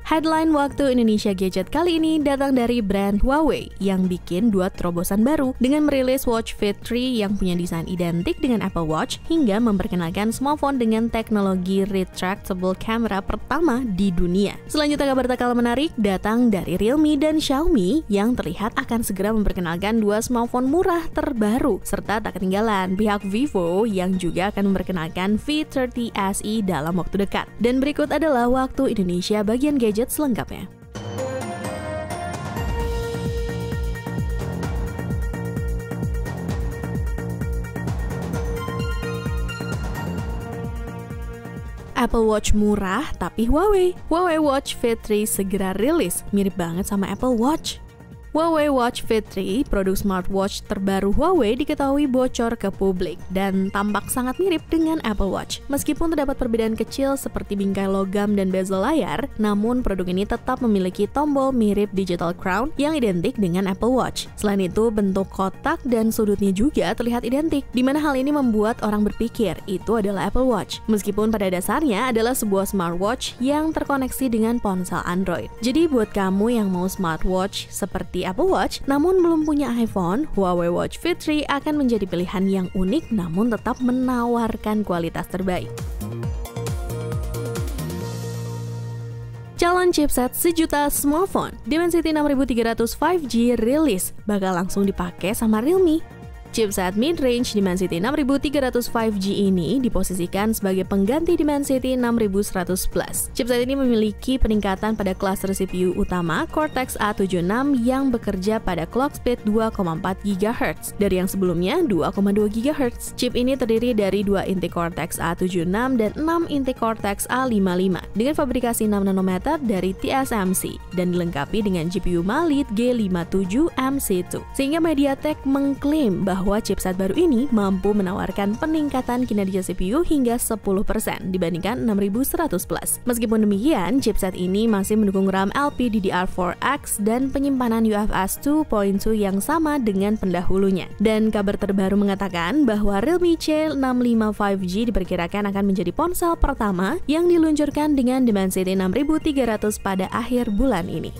Headline Waktu Indonesia Gadget kali ini datang dari brand Huawei yang bikin dua terobosan baru dengan merilis Watch Fit 3 yang punya desain identik dengan Apple Watch hingga memperkenalkan smartphone dengan teknologi retractable camera pertama di dunia. Selanjutnya kabar tak kalah menarik datang dari Realme dan Xiaomi yang terlihat akan segera memperkenalkan dua smartphone murah terbaru serta tak ketinggalan pihak Vivo yang juga akan memperkenalkan V30 SE dalam waktu dekat. Dan berikut adalah Waktu Indonesia bagian gadget selengkapnya. Apple Watch murah tapi Huawei Watch Fit 3 segera rilis, mirip banget sama Apple Watch. Huawei Watch Fit 3, produk smartwatch terbaru Huawei, diketahui bocor ke publik dan tampak sangat mirip dengan Apple Watch. Meskipun terdapat perbedaan kecil seperti bingkai logam dan bezel layar, namun produk ini tetap memiliki tombol mirip digital crown yang identik dengan Apple Watch. Selain itu, bentuk kotak dan sudutnya juga terlihat identik, di mana hal ini membuat orang berpikir itu adalah Apple Watch. Meskipun pada dasarnya adalah sebuah smartwatch yang terkoneksi dengan ponsel Android. Jadi buat kamu yang mau smartwatch seperti Apple Watch namun belum punya iPhone, Huawei Watch Fit 3 akan menjadi pilihan yang unik namun tetap menawarkan kualitas terbaik. Calon chipset sejuta smartphone Dimensity 6300 5G rilis, bakal langsung dipakai sama Realme. Chipset mid-range Dimensity 6300 5G ini diposisikan sebagai pengganti Dimensity 6100 Plus. Chipset ini memiliki peningkatan pada klaster CPU utama Cortex-A76 yang bekerja pada clock speed 2,4 GHz dari yang sebelumnya 2,2 GHz. Chip ini terdiri dari 2 inti Cortex-A76 dan 6 inti Cortex-A55 dengan fabrikasi 6 nanometer dari TSMC dan dilengkapi dengan GPU Mali G57 MC2. Sehingga MediaTek mengklaim bahwa chipset baru ini mampu menawarkan peningkatan kinerja CPU hingga 10% dibandingkan 6100 Plus. Meskipun demikian, chipset ini masih mendukung RAM LPDDR4X dan penyimpanan UFS 2.2 yang sama dengan pendahulunya. Dan kabar terbaru mengatakan bahwa Realme C65 5G diperkirakan akan menjadi ponsel pertama yang diluncurkan dengan Dimensity 6300 pada akhir bulan ini.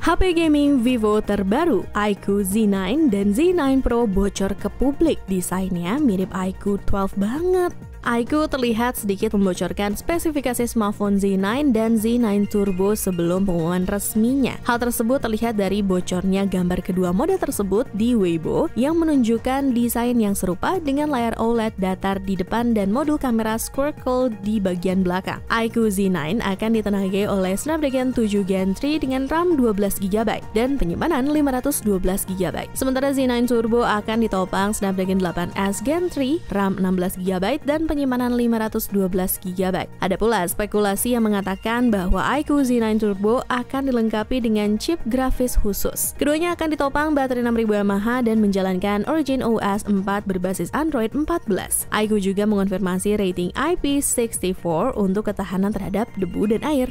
HP gaming Vivo terbaru, iQOO Z9 dan Z9 Pro bocor ke publik. Desainnya mirip iQOO 12 banget. iQOO terlihat sedikit membocorkan spesifikasi smartphone Z9 dan Z9 Turbo sebelum pengumuman resminya. Hal tersebut terlihat dari bocornya gambar kedua model tersebut di Weibo yang menunjukkan desain yang serupa dengan layar OLED datar di depan dan modul kamera squircle di bagian belakang. iQOO Z9 akan ditenagai oleh Snapdragon 7 Gen 3 dengan RAM 12GB dan penyimpanan 512GB. Sementara Z9 Turbo akan ditopang Snapdragon 8S Gen 3, RAM 16GB dan penyimpanan 512GB. Ada pula spekulasi yang mengatakan bahwa iQOO Z9 Turbo akan dilengkapi dengan chip grafis khusus. Keduanya akan ditopang baterai 6000 mAh dan menjalankan Origin OS 4 berbasis Android 14. iQOO juga mengonfirmasi rating IP64 untuk ketahanan terhadap debu dan air.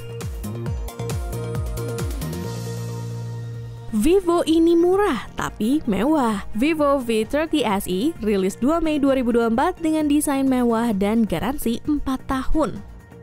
Vivo ini murah tapi mewah. Vivo V30 SE rilis 2 Mei 2024 dengan desain mewah dan garansi 4 tahun.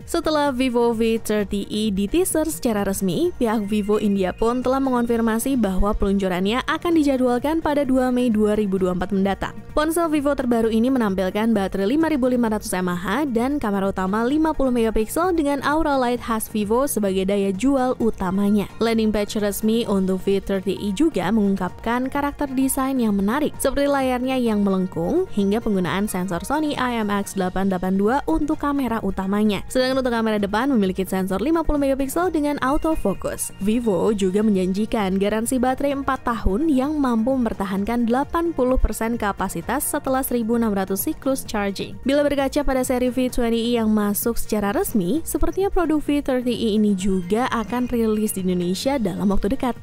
Setelah Vivo V30e diteaser secara resmi, pihak Vivo India pun telah mengonfirmasi bahwa peluncurannya akan dijadwalkan pada 2 Mei 2024 mendatang. Ponsel Vivo terbaru ini menampilkan baterai 5500 mAh dan kamera utama 50MP dengan aura light khas Vivo sebagai daya jual utamanya. Landing page resmi untuk V30e juga mengungkapkan karakter desain yang menarik, seperti layarnya yang melengkung hingga penggunaan sensor Sony IMX882 untuk kamera utamanya. Sedangkan untuk kamera depan memiliki sensor 50MP dengan autofocus. Vivo juga menjanjikan garansi baterai 4 tahun yang mampu mempertahankan 80% kapasitas setelah 1600 siklus charging. Bila berkaca pada seri V20e yang masuk secara resmi, sepertinya produk V30e ini juga akan rilis di Indonesia dalam waktu dekat.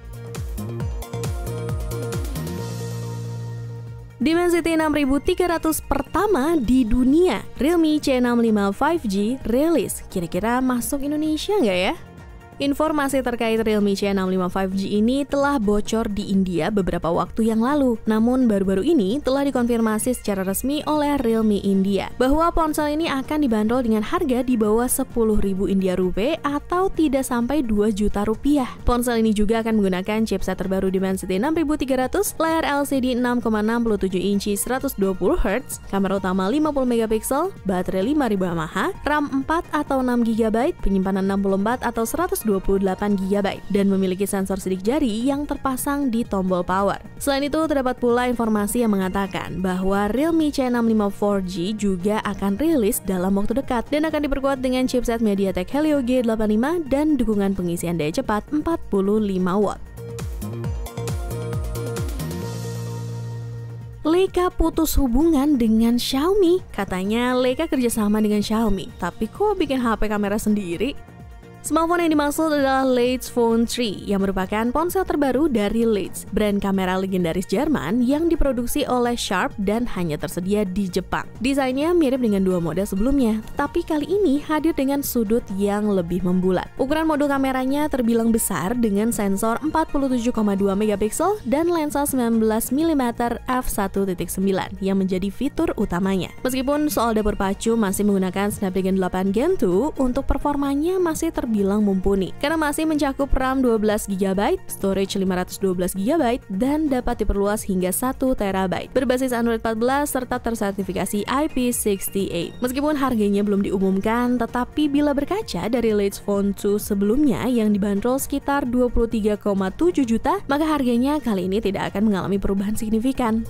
Dimensity 6300 pertama di dunia, Realme C65 5G rilis. Kira-kira masuk Indonesia nggak ya? Informasi terkait Realme C65 5G ini telah bocor di India beberapa waktu yang lalu. Namun baru-baru ini telah dikonfirmasi secara resmi oleh Realme India bahwa ponsel ini akan dibanderol dengan harga di bawah 10.000 India rupiah atau tidak sampai 2 juta rupiah. Ponsel ini juga akan menggunakan chipset terbaru Dimensity 6300, layar LCD 6,67 inci 120Hz, kamera utama 50 megapiksel, baterai 5000 mAh, RAM 4 atau 6 GB, penyimpanan 64 atau 128 GB, dan memiliki sensor sidik jari yang terpasang di tombol power. Selain itu, terdapat pula informasi yang mengatakan bahwa Realme C65 4G juga akan rilis dalam waktu dekat dan akan diperkuat dengan chipset MediaTek Helio G85 dan dukungan pengisian daya cepat 45 watt. Leica putus hubungan dengan Xiaomi. Katanya Leica kerjasama dengan Xiaomi, tapi kok bikin HP kamera sendiri? Smartphone yang dimaksud adalah Leitz Phone 3 yang merupakan ponsel terbaru dari Leitz, brand kamera legendaris Jerman yang diproduksi oleh Sharp dan hanya tersedia di Jepang. Desainnya mirip dengan dua model sebelumnya, tapi kali ini hadir dengan sudut yang lebih membulat. Ukuran modul kameranya terbilang besar dengan sensor 47,2 megapiksel dan lensa 19 mm f1.9 yang menjadi fitur utamanya. Meskipun soal dapur pacu masih menggunakan Snapdragon 8 Gen 2, untuk performanya masih terbilang mumpuni karena masih mencakup RAM 12 GB, storage 512 GB, dan dapat diperluas hingga 1 TB. Berbasis Android 14 serta tersertifikasi IP68. Meskipun harganya belum diumumkan, tetapi bila berkaca dari Leitz Phone 2 sebelumnya yang dibanderol sekitar 23,7 juta, maka harganya kali ini tidak akan mengalami perubahan signifikan.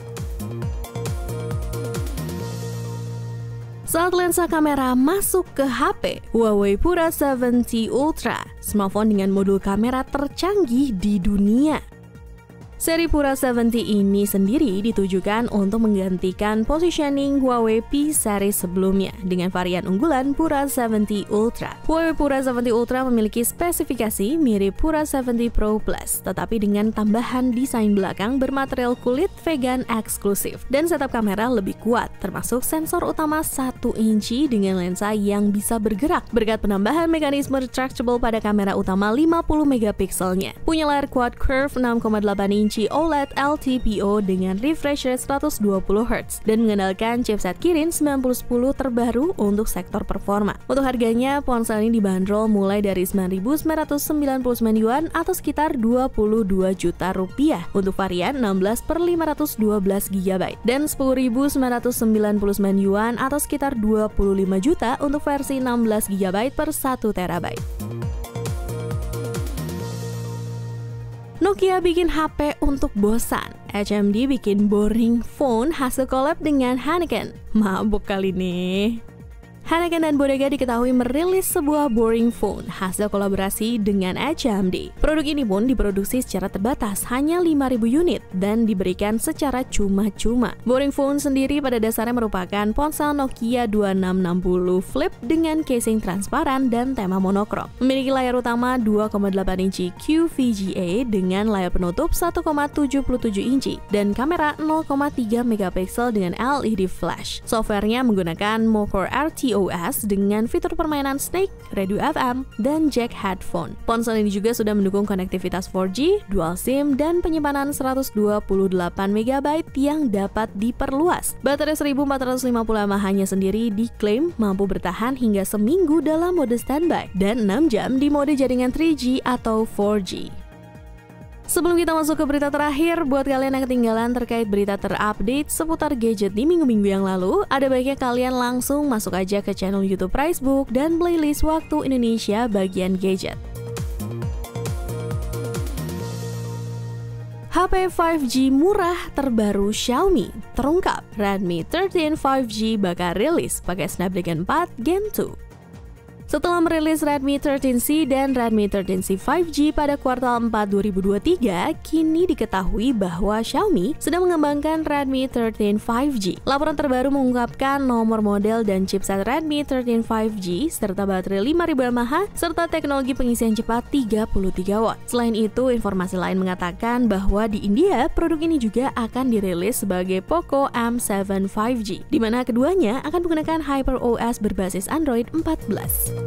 Saat lensa kamera masuk ke HP, Huawei Pura 70 Ultra, smartphone dengan modul kamera tercanggih di dunia. Seri Pura 70 ini sendiri ditujukan untuk menggantikan positioning Huawei P series sebelumnya dengan varian unggulan Pura 70 Ultra. Huawei Pura 70 Ultra memiliki spesifikasi mirip Pura 70 Pro Plus, tetapi dengan tambahan desain belakang bermaterial kulit vegan eksklusif dan setup kamera lebih kuat, termasuk sensor utama 1 inci dengan lensa yang bisa bergerak berkat penambahan mekanisme retractable pada kamera utama 50 megapikselnya. Punya layar quad curve 6,8 inci OLED LTPO dengan refresh rate 120Hz dan mengandalkan chipset Kirin 9010 terbaru untuk sektor performa. Untuk harganya, ponsel ini dibanderol mulai dari 9.999 yuan atau sekitar 22 juta rupiah untuk varian 16/512 GB dan 10.999 yuan atau sekitar 25 juta untuk versi 16 GB per 1 TB. Nokia bikin HP untuk bosan. HMD bikin boring phone hasil collab dengan Heineken. Mabuk kali nih. Heineken dan Bodega diketahui merilis sebuah boring phone hasil kolaborasi dengan HMD. Produk ini pun diproduksi secara terbatas, hanya 5.000 unit dan diberikan secara cuma-cuma. Boring phone sendiri pada dasarnya merupakan ponsel Nokia 2660 Flip dengan casing transparan dan tema monokrom. Memiliki layar utama 2,8 inci QVGA dengan layar penutup 1,77 inci dan kamera 0,3 megapiksel dengan LED flash. Softwarenya menggunakan Mocore RTOS dengan fitur permainan Snake, radio FM, dan jack headphone. Ponsel ini juga sudah mendukung konektivitas 4G, dual SIM, dan penyimpanan 128 MB yang dapat diperluas. Baterai 1450 mAh-nya sendiri diklaim mampu bertahan hingga seminggu dalam mode standby dan 6 jam di mode jaringan 3G atau 4G. Sebelum kita masuk ke berita terakhir, buat kalian yang ketinggalan terkait berita terupdate seputar gadget di minggu-minggu yang lalu, ada baiknya kalian langsung masuk aja ke channel YouTube Pricebook dan playlist Waktu Indonesia bagian gadget. HP 5G murah terbaru Xiaomi terungkap. Redmi 13 5G bakal rilis pakai Snapdragon 4 Gen 2. Setelah merilis Redmi 13C dan Redmi 13C 5G pada kuartal 4 2023, kini diketahui bahwa Xiaomi sedang mengembangkan Redmi 13 5G. Laporan terbaru mengungkapkan nomor model dan chipset Redmi 13 5G serta baterai 5000 mAh serta teknologi pengisian cepat 33 watt. Selain itu, informasi lain mengatakan bahwa di India produk ini juga akan dirilis sebagai Poco M7 5G, di mana keduanya akan menggunakan HyperOS berbasis Android 14.